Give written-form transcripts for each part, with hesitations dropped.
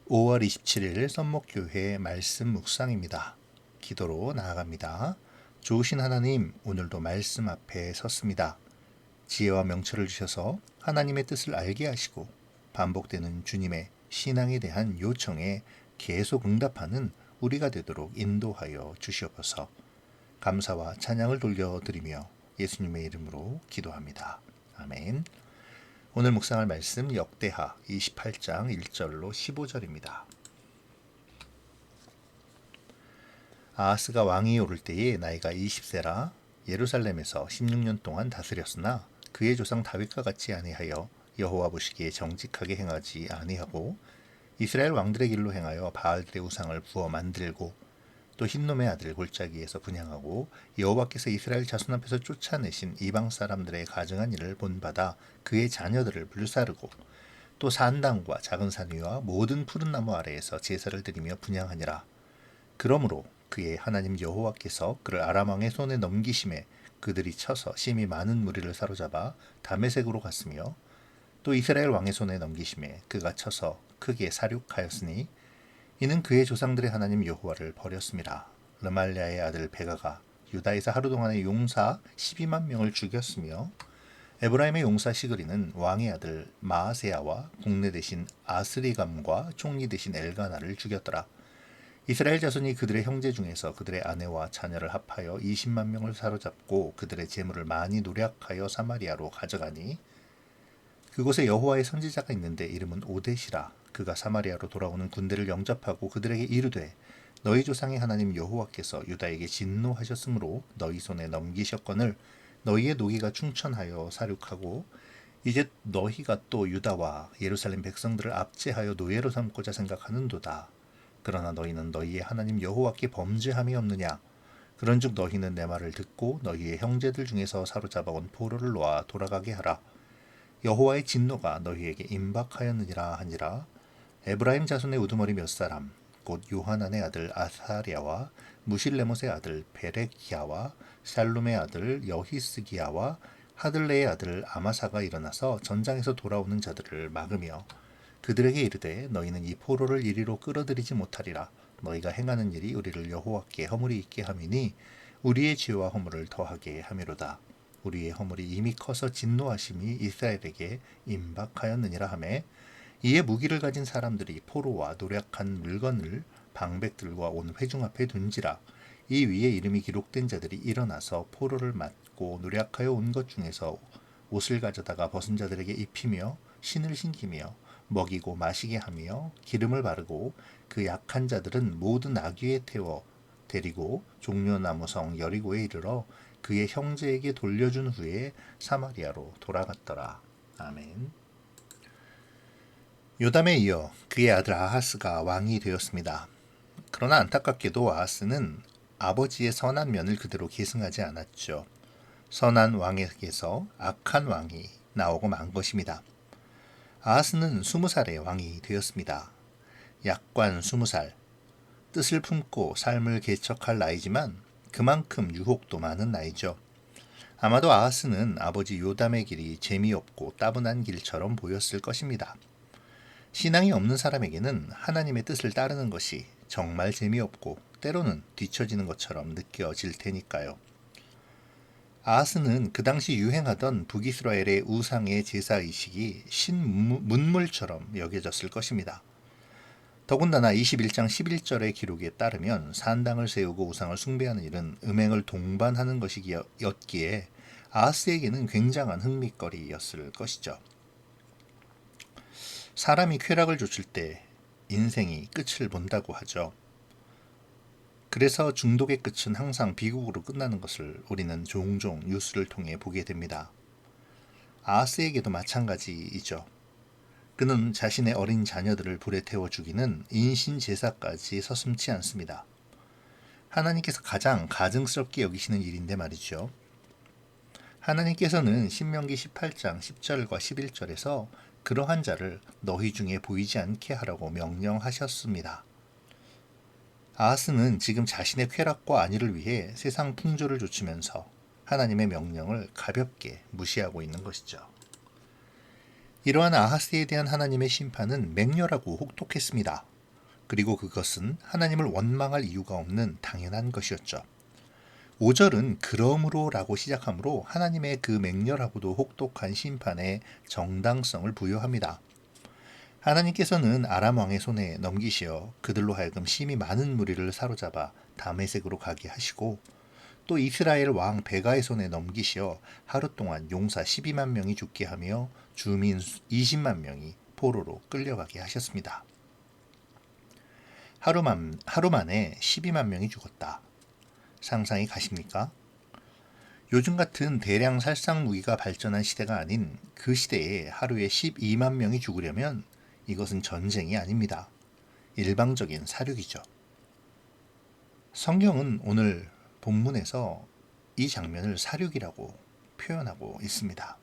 5월 27일 썸목교회 말씀 묵상입니다. 기도로 나아갑니다. 좋으신 하나님, 오늘도 말씀 앞에 섰습니다. 지혜와 명철을 주셔서 하나님의 뜻을 알게 하시고 반복되는 주님의 신앙에 대한 요청에 계속 응답하는 우리가 되도록 인도하여 주시옵소서. 감사와 찬양을 돌려드리며 예수님의 이름으로 기도합니다. 아멘. 오늘 묵상할 말씀 역대하 28장 1절로 15절입니다. 아하스가 왕이 오를 때에 나이가 20세라 예루살렘에서 16년 동안 다스렸으나 그의 조상 다윗과 같이 아니하여 여호와 보시기에 정직하게 행하지 아니하고 이스라엘 왕들의 길로 행하여 바알들의 우상을 부어 만들고 또 흰놈의 아들 골짜기에서 분향하고 여호와께서 이스라엘 자손 앞에서 쫓아내신 이방 사람들의 가증한 일을 본받아 그의 자녀들을 불사르고 또 산당과 작은 산 위와 모든 푸른 나무 아래에서 제사를 드리며 분향하니라. 그러므로 그의 하나님 여호와께서 그를 아람 왕의 손에 넘기심에 그들이 쳐서 심히 많은 무리를 사로잡아 다메섹으로 갔으며 또 이스라엘 왕의 손에 넘기심에 그가 쳐서 크게 사륙하였으니 이는 그의 조상들의 하나님 여호와를 버렸습니다. 르말랴의 아들 베가가 유다에서 하루 동안의 용사 12만 명을 죽였으며 에브라임의 용사 시그리는 왕의 아들 마아세야와 국내 대신 아스리감과 총리 대신 엘가나를 죽였더라. 이스라엘 자손이 그들의 형제 중에서 그들의 아내와 자녀를 합하여 20만 명을 사로잡고 그들의 재물을 많이 노략하여 사마리아로 가져가니 그곳에 여호와의 선지자가 있는데 이름은 오뎃이라. 그가 사마리아로 돌아오는 군대를 영접하고 그들에게 이르되 너희 조상의 하나님 여호와께서 유다에게 진노하셨으므로 너희 손에 넘기셨거늘 너희의 노기가 충천하여 사륙하고 이제 너희가 또 유다와 예루살렘 백성들을 압제하여 노예로 삼고자 생각하는도다. 그러나 너희는 너희의 하나님 여호와께 범죄함이 없느냐? 그런즉 너희는 내 말을 듣고 너희의 형제들 중에서 사로잡아온 포로를 놓아 돌아가게 하라. 여호와의 진노가 너희에게 임박하였느니라 하니라. 에브라임 자손의 우두머리 몇 사람 곧 요하난의 아들 아사랴와 무실레못의 아들 베레기야와 샬룸의 아들 여히스기야와 하들레의 아들 아마사가 일어나서 전장에서 돌아오는 자들을 막으며 그들에게 이르되 너희는 이 포로를 이리로 끌어들이지 못하리라. 너희가 행하는 일이 우리를 여호와께 허물이 있게 함이니 우리의 죄와 허물을 더하게 함이로다. 우리의 허물이 이미 커서 진노하심이 이스라엘에게 임박하였느니라 하매 이에 무기를 가진 사람들이 포로와 노략한 물건을 방백들과 온 회중 앞에 둔지라. 이 위에 이름이 기록된 자들이 일어나서 포로를 맞고 노략하여 온 것 중에서 옷을 가져다가 벗은 자들에게 입히며 신을 신기며 먹이고 마시게 하며 기름을 바르고 그 약한 자들은 모두 나귀에 태워 데리고 종려나무성 여리고에 이르러 그의 형제에게 돌려준 후에 사마리아로 돌아갔더라. 아멘. 요담에 이어 그의 아들 아하스가 왕이 되었습니다. 그러나 안타깝게도 아하스는 아버지의 선한 면을 그대로 계승하지 않았죠. 선한 왕에게서 악한 왕이 나오고 만 것입니다. 아하스는 20살에 왕이 되었습니다. 약관 20살, 뜻을 품고 삶을 개척할 나이지만 그만큼 유혹도 많은 나이죠. 아마도 아하스는 아버지 요담의 길이 재미없고 따분한 길처럼 보였을 것입니다. 신앙이 없는 사람에게는 하나님의 뜻을 따르는 것이 정말 재미없고 때로는 뒤처지는 것처럼 느껴질 테니까요. 아하스는 그 당시 유행하던 북이스라엘의 우상의 제사의식이 신문물처럼 여겨졌을 것입니다. 더군다나 21장 11절의 기록에 따르면 산당을 세우고 우상을 숭배하는 일은 음행을 동반하는 것이었기에 아하스에게는 굉장한 흥미거리였을 것이죠. 사람이 쾌락을 좇을 때 인생이 끝을 본다고 하죠. 그래서 중독의 끝은 항상 비극으로 끝나는 것을 우리는 종종 뉴스를 통해 보게 됩니다. 아하스에게도 마찬가지이죠. 그는 자신의 어린 자녀들을 불에 태워 죽이는 인신제사까지 서슴지 않습니다. 하나님께서 가장 가증스럽게 여기시는 일인데 말이죠. 하나님께서는 신명기 18장 10절과 11절에서 그러한 자를 너희 중에 보이지 않게 하라고 명령하셨습니다. 아하스는 지금 자신의 쾌락과 안위를 위해 세상 풍조를 좇으면서 하나님의 명령을 가볍게 무시하고 있는 것이죠. 이러한 아하스에 대한 하나님의 심판은 맹렬하고 혹독했습니다. 그리고 그것은 하나님을 원망할 이유가 없는 당연한 것이었죠. 5절은 그러므로라고 시작하므로 하나님의 그 맹렬하고도 혹독한 심판에 정당성을 부여합니다. 하나님께서는 아람 왕의 손에 넘기시어 그들로 하여금 심히 많은 무리를 사로잡아 다메섹으로 가게 하시고, 또 이스라엘 왕 베가의 손에 넘기시어 하루 동안 용사 12만 명이 죽게 하며 주민 20만 명이 포로로 끌려가게 하셨습니다. 하루 만에 12만 명이 죽었다. 상상이 가십니까? 요즘 같은 대량 살상 무기가 발전한 시대가 아닌 그 시대에 하루에 12만 명이 죽으려면 이것은 전쟁이 아닙니다. 일방적인 사륙이죠. 성경은 오늘 본문에서 이 장면을 사륙이라고 표현하고 있습니다.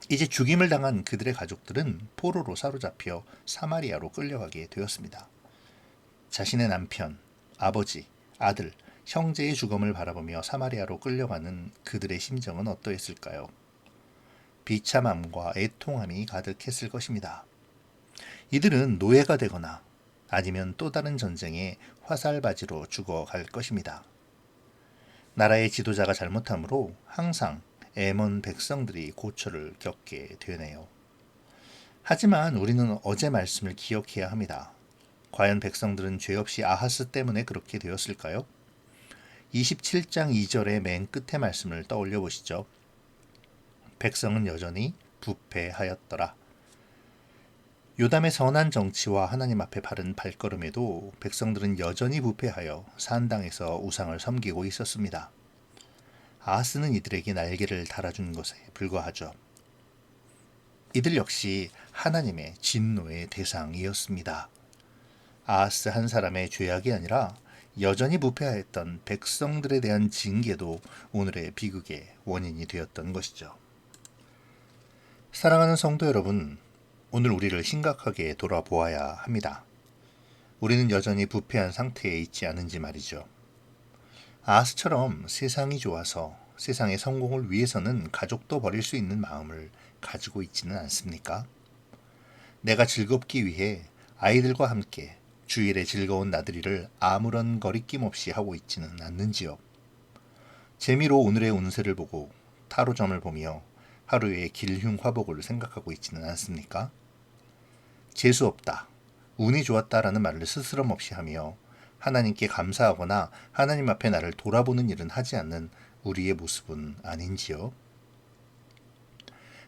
이제 죽임을 당한 그들의 가족들은 포로로 사로잡혀 사마리아로 끌려가게 되었습니다. 자신의 남편, 아버지, 아들, 형제의 죽음을 바라보며 사마리아로 끌려가는 그들의 심정은 어떠했을까요? 비참함과 애통함이 가득했을 것입니다. 이들은 노예가 되거나 아니면 또 다른 전쟁에 화살바지로 죽어갈 것입니다. 나라의 지도자가 잘못함으로 항상 애먼 백성들이 고초를 겪게 되네요. 하지만 우리는 어제 말씀을 기억해야 합니다. 과연 백성들은 죄 없이 아하스 때문에 그렇게 되었을까요? 27장 2절의 맨 끝의 말씀을 떠올려 보시죠. 백성은 여전히 부패하였더라. 요담의 선한 정치와 하나님 앞에 바른 발걸음에도 백성들은 여전히 부패하여 산당에서 우상을 섬기고 있었습니다. 아하스는 이들에게 날개를 달아준 것에 불과하죠. 이들 역시 하나님의 진노의 대상이었습니다. 아하스 한 사람의 죄악이 아니라 여전히 부패하였던 백성들에 대한 징계도 오늘의 비극의 원인이 되었던 것이죠. 사랑하는 성도 여러분, 오늘 우리를 심각하게 돌아보아야 합니다. 우리는 여전히 부패한 상태에 있지 않은지 말이죠. 아하스처럼 세상이 좋아서 세상의 성공을 위해서는 가족도 버릴 수 있는 마음을 가지고 있지는 않습니까? 내가 즐겁기 위해 아이들과 함께 주일의 즐거운 나들이를 아무런 거리낌 없이 하고 있지는 않는지요. 재미로 오늘의 운세를 보고 타로점을 보며 하루의 길흉화복을 생각하고 있지는 않습니까? 재수없다, 운이 좋았다라는 말을 스스럼 없이 하며 하나님께 감사하거나 하나님 앞에 나를 돌아보는 일은 하지 않는 우리의 모습은 아닌지요?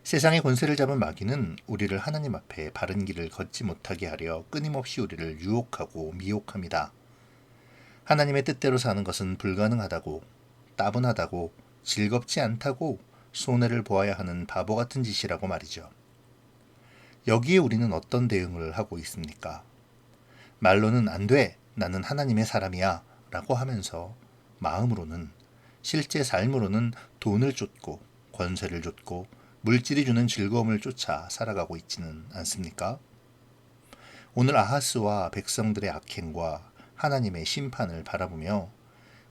세상의 권세를 잡은 마귀는 우리를 하나님 앞에 바른 길을 걷지 못하게 하려 끊임없이 우리를 유혹하고 미혹합니다. 하나님의 뜻대로 사는 것은 불가능하다고, 따분하다고, 즐겁지 않다고 손해를 보아야 하는 바보 같은 짓이라고 말이죠. 여기에 우리는 어떤 대응을 하고 있습니까? 말로는 안 돼, 나는 하나님의 사람이야 라고 하면서 마음으로는, 실제 삶으로는 돈을 쫓고 권세를 쫓고 물질이 주는 즐거움을 쫓아 살아가고 있지는 않습니까? 오늘 아하스와 백성들의 악행과 하나님의 심판을 바라보며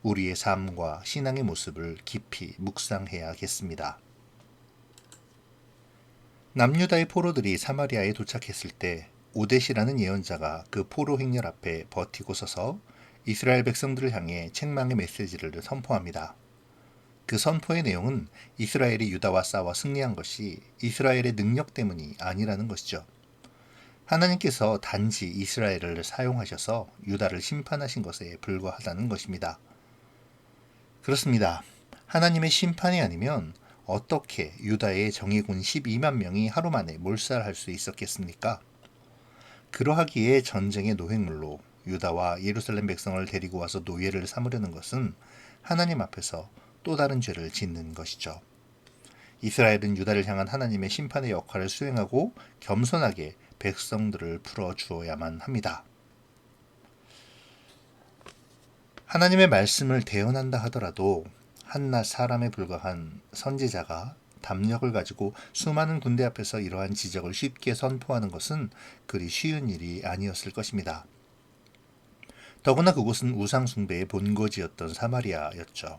우리의 삶과 신앙의 모습을 깊이 묵상해야겠습니다. 남유다의 포로들이 사마리아에 도착했을 때 오뎃이라는 예언자가 그 포로 행렬 앞에 버티고 서서 이스라엘 백성들을 향해 책망의 메시지를 선포합니다. 그 선포의 내용은 이스라엘이 유다와 싸워 승리한 것이 이스라엘의 능력 때문이 아니라는 것이죠. 하나님께서 단지 이스라엘을 사용하셔서 유다를 심판하신 것에 불과하다는 것입니다. 그렇습니다. 하나님의 심판이 아니면 어떻게 유다의 정예군 12만 명이 하루 만에 몰살할 수 있었겠습니까? 그러하기에 전쟁의 노획물로 유다와 예루살렘 백성을 데리고 와서 노예를 삼으려는 것은 하나님 앞에서 또 다른 죄를 짓는 것이죠. 이스라엘은 유다를 향한 하나님의 심판의 역할을 수행하고 겸손하게 백성들을 풀어주어야만 합니다. 하나님의 말씀을 대언한다 하더라도 한낱 사람에 불과한 선지자가 담력을 가지고 수많은 군대 앞에서 이러한 지적을 쉽게 선포하는 것은 그리 쉬운 일이 아니었을 것입니다. 더구나 그곳은 우상숭배의 본거지였던 사마리아였죠.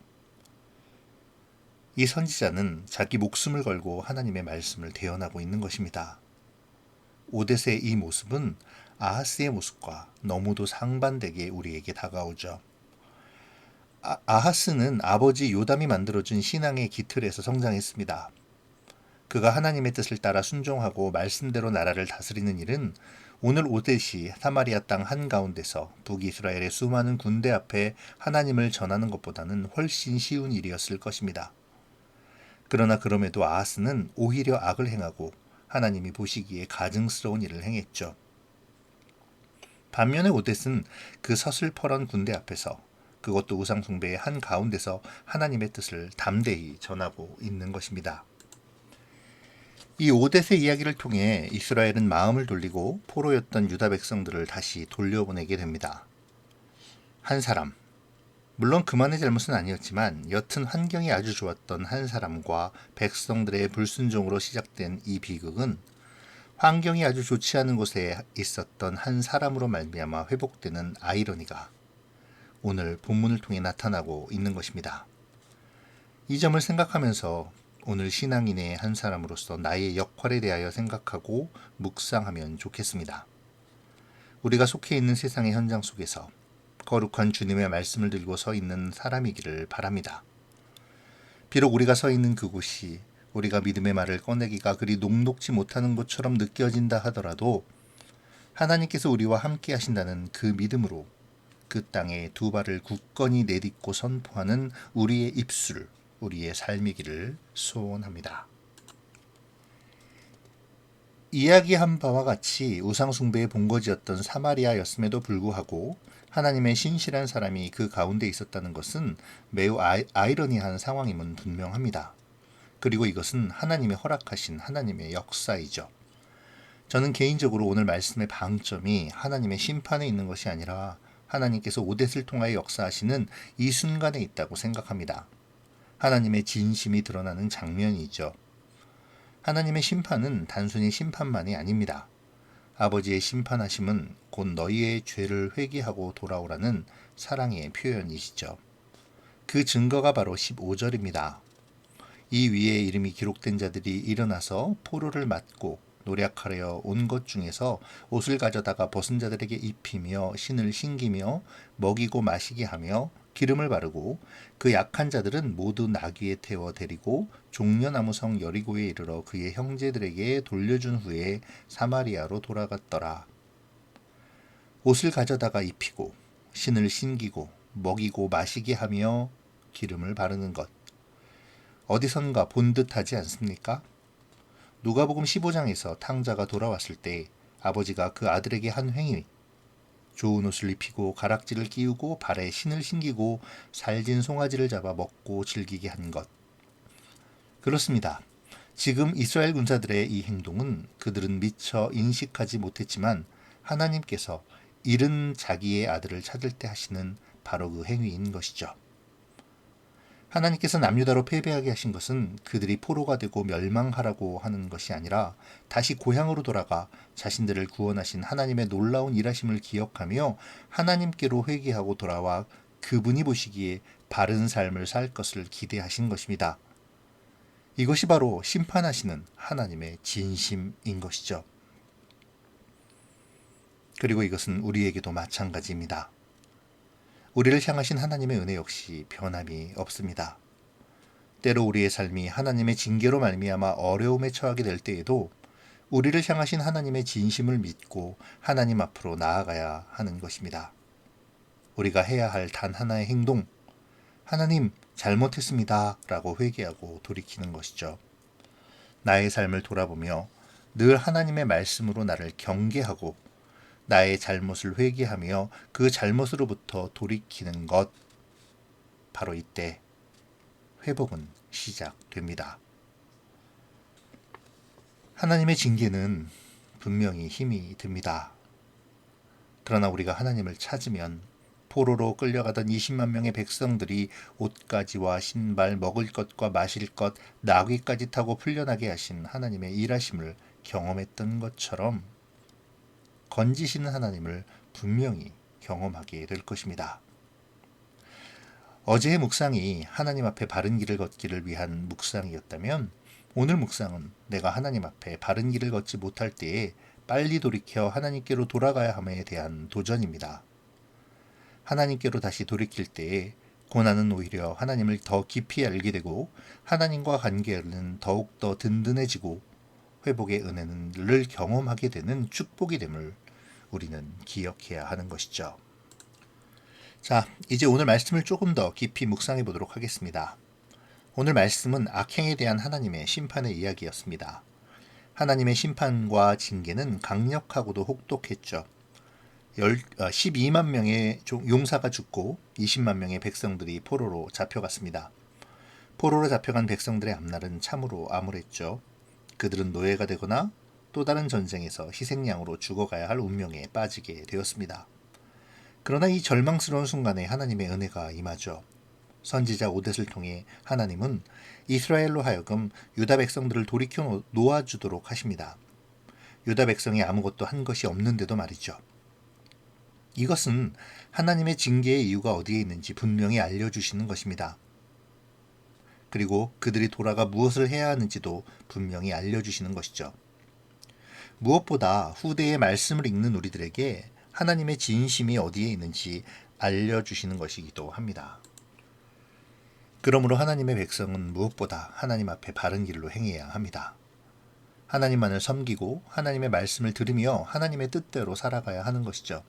이 선지자는 자기 목숨을 걸고 하나님의 말씀을 대언하고 있는 것입니다. 오뎃의 이 모습은 아하스의 모습과 너무도 상반되게 우리에게 다가오죠. 아하스는 아버지 요담이 만들어준 신앙의 기틀에서 성장했습니다. 그가 하나님의 뜻을 따라 순종하고 말씀대로 나라를 다스리는 일은 오늘 오뎃이 사마리아 땅 한가운데서 북이스라엘의 수많은 군대 앞에 하나님을 전하는 것보다는 훨씬 쉬운 일이었을 것입니다. 그러나 그럼에도 아하스는 오히려 악을 행하고 하나님이 보시기에 가증스러운 일을 행했죠. 반면에 오뎃은 그 서슬퍼런 군대 앞에서, 그것도 우상 숭배의 한가운데서 하나님의 뜻을 담대히 전하고 있는 것입니다. 이 오뎃의 이야기를 통해 이스라엘은 마음을 돌리고 포로였던 유다 백성들을 다시 돌려보내게 됩니다. 한 사람, 물론 그만의 잘못은 아니었지만 여튼 환경이 아주 좋았던 한 사람과 백성들의 불순종으로 시작된 이 비극은 환경이 아주 좋지 않은 곳에 있었던 한 사람으로 말미암아 회복되는 아이러니가 오늘 본문을 통해 나타나고 있는 것입니다. 이 점을 생각하면서 오늘 신앙인의 한 사람으로서 나의 역할에 대하여 생각하고 묵상하면 좋겠습니다. 우리가 속해 있는 세상의 현장 속에서 거룩한 주님의 말씀을 들고 서 있는 사람이기를 바랍니다. 비록 우리가 서 있는 그곳이 우리가 믿음의 말을 꺼내기가 그리 녹록지 못하는 곳처럼 느껴진다 하더라도 하나님께서 우리와 함께 하신다는 그 믿음으로 그 땅에 두 발을 굳건히 내딛고 선포하는 우리의 입술, 우리의 삶이기를 소원합니다. 이야기한 바와 같이 우상숭배의 본거지였던 사마리아였음에도 불구하고 하나님의 신실한 사람이 그 가운데 있었다는 것은 매우 아이러니한 상황임은 분명합니다. 그리고 이것은 하나님의 허락하신 하나님의 역사이죠. 저는 개인적으로 오늘 말씀의 방점이 하나님의 심판에 있는 것이 아니라 하나님께서 오뎃을 통하여 역사하시는 이 순간에 있다고 생각합니다. 하나님의 진심이 드러나는 장면이죠. 하나님의 심판은 단순히 심판만이 아닙니다. 아버지의 심판하심은 곧 너희의 죄를 회개하고 돌아오라는 사랑의 표현이시죠. 그 증거가 바로 15절입니다. 이 위에 이름이 기록된 자들이 일어나서 포로를 맞고 노략하려 온 것 중에서 옷을 가져다가 벗은 자들에게 입히며 신을 신기며 먹이고 마시게 하며 기름을 바르고 그 약한 자들은 모두 나귀에 태워 데리고 종려나무 성 여리고에 이르러 그의 형제들에게 돌려준 후에 사마리아로 돌아갔더라. 옷을 가져다가 입히고 신을 신기고 먹이고 마시게 하며 기름을 바르는 것. 어디선가 본 듯하지 않습니까? 누가복음 15장에서 탕자가 돌아왔을 때 아버지가 그 아들에게 한 행위, 좋은 옷을 입히고 가락지를 끼우고 발에 신을 신기고 살진 송아지를 잡아 먹고 즐기게 한 것. 그렇습니다. 지금 이스라엘 군사들의 이 행동은 그들은 미처 인식하지 못했지만 하나님께서 잃은 자기의 아들을 찾을 때 하시는 바로 그 행위인 것이죠. 하나님께서 남유다로 패배하게 하신 것은 그들이 포로가 되고 멸망하라고 하는 것이 아니라 다시 고향으로 돌아가 자신들을 구원하신 하나님의 놀라운 일하심을 기억하며 하나님께로 회개하고 돌아와 그분이 보시기에 바른 삶을 살 것을 기대하신 것입니다. 이것이 바로 심판하시는 하나님의 진심인 것이죠. 그리고 이것은 우리에게도 마찬가지입니다. 우리를 향하신 하나님의 은혜 역시 변함이 없습니다. 때로 우리의 삶이 하나님의 징계로 말미암아 어려움에 처하게 될 때에도 우리를 향하신 하나님의 진심을 믿고 하나님 앞으로 나아가야 하는 것입니다. 우리가 해야 할 단 하나의 행동, 하나님 잘못했습니다 라고 회개하고 돌이키는 것이죠. 나의 삶을 돌아보며 늘 하나님의 말씀으로 나를 경계하고 나의 잘못을 회개하며 그 잘못으로부터 돌이키는 것, 바로 이때 회복은 시작됩니다. 하나님의 징계는 분명히 힘이 듭니다. 그러나 우리가 하나님을 찾으면 포로로 끌려가던 20만 명의 백성들이 옷가지와 신발, 먹을 것과 마실 것, 나귀까지 타고 풀려나게 하신 하나님의 일하심을 경험했던 것처럼 건지시는 하나님을 분명히 경험하게 될 것입니다. 어제의 묵상이 하나님 앞에 바른 길을 걷기를 위한 묵상이었다면 오늘 묵상은 내가 하나님 앞에 바른 길을 걷지 못할 때에 빨리 돌이켜 하나님께로 돌아가야 함에 대한 도전입니다. 하나님께로 다시 돌이킬 때에 고난은 오히려 하나님을 더 깊이 알게 되고 하나님과 관계는 더욱더 든든해지고 회복의 은혜를 경험하게 되는 축복이 됨을 우리는 기억해야 하는 것이죠. 자, 이제 오늘 말씀을 조금 더 깊이 묵상해 보도록 하겠습니다. 오늘 말씀은 악행에 대한 하나님의 심판의 이야기였습니다. 하나님의 심판과 징계는 강력하고도 혹독했죠. 12만 명의 용사가 죽고 20만 명의 백성들이 포로로 잡혀갔습니다. 포로로 잡혀간 백성들의 앞날은 참으로 암울했죠. 그들은 노예가 되거나 또 다른 전쟁에서 희생양으로 죽어가야 할 운명에 빠지게 되었습니다. 그러나 이 절망스러운 순간에 하나님의 은혜가 임하죠. 선지자 오뎃을 통해 하나님은 이스라엘로 하여금 유다 백성들을 돌이켜 놓아주도록 하십니다. 유다 백성이 아무것도 한 것이 없는데도 말이죠. 이것은 하나님의 징계의 이유가 어디에 있는지 분명히 알려주시는 것입니다. 그리고 그들이 돌아가 무엇을 해야 하는지도 분명히 알려주시는 것이죠. 무엇보다 후대의 말씀을 읽는 우리들에게 하나님의 진심이 어디에 있는지 알려주시는 것이기도 합니다. 그러므로 하나님의 백성은 무엇보다 하나님 앞에 바른 길로 행해야 합니다. 하나님만을 섬기고 하나님의 말씀을 들으며 하나님의 뜻대로 살아가야 하는 것이죠.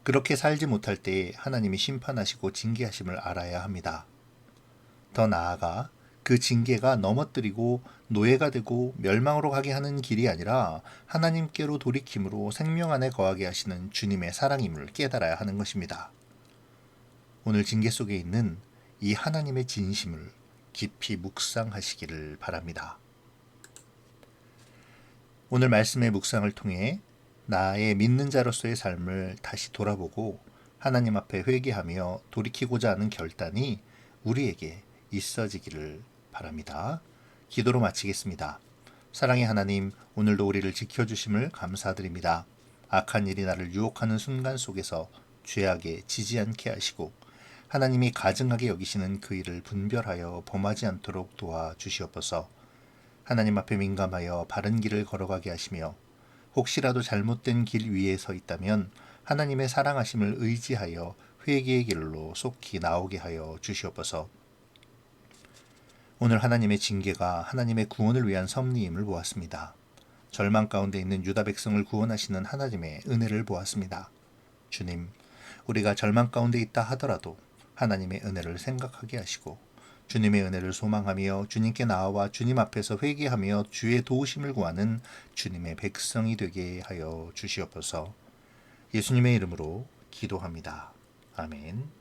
그렇게 살지 못할 때에 하나님이 심판하시고 징계하심을 알아야 합니다. 더 나아가 그 징계가 넘어뜨리고 노예가 되고 멸망으로 가게 하는 길이 아니라 하나님께로 돌이킴으로 생명 안에 거하게 하시는 주님의 사랑임을 깨달아야 하는 것입니다. 오늘 징계 속에 있는 이 하나님의 진심을 깊이 묵상하시기를 바랍니다. 오늘 말씀의 묵상을 통해 나의 믿는 자로서의 삶을 다시 돌아보고 하나님 앞에 회개하며 돌이키고자 하는 결단이 우리에게 있어지기를 바랍니다. 기도로 마치겠습니다. 사랑의 하나님, 오늘도 우리를 지켜주심을 감사드립니다. 악한 일이 나를 유혹하는 순간 속에서 죄악에 지지 않게 하시고 하나님이 가증하게 여기시는 그 일을 분별하여 범하지 않도록 도와주시옵소서. 하나님 앞에 민감하여 바른 길을 걸어가게 하시며 혹시라도 잘못된 길 위에 서 있다면 하나님의 사랑하심을 의지하여 회개의 길로 속히 나오게 하여 주시옵소서. 오늘 하나님의 징계가 하나님의 구원을 위한 섭리임을 보았습니다. 절망 가운데 있는 유다 백성을 구원하시는 하나님의 은혜를 보았습니다. 주님, 우리가 절망 가운데 있다 하더라도 하나님의 은혜를 생각하게 하시고 주님의 은혜를 소망하며 주님께 나아와 주님 앞에서 회개하며 주의 도우심을 구하는 주님의 백성이 되게 하여 주시옵소서. 예수님의 이름으로 기도합니다. 아멘.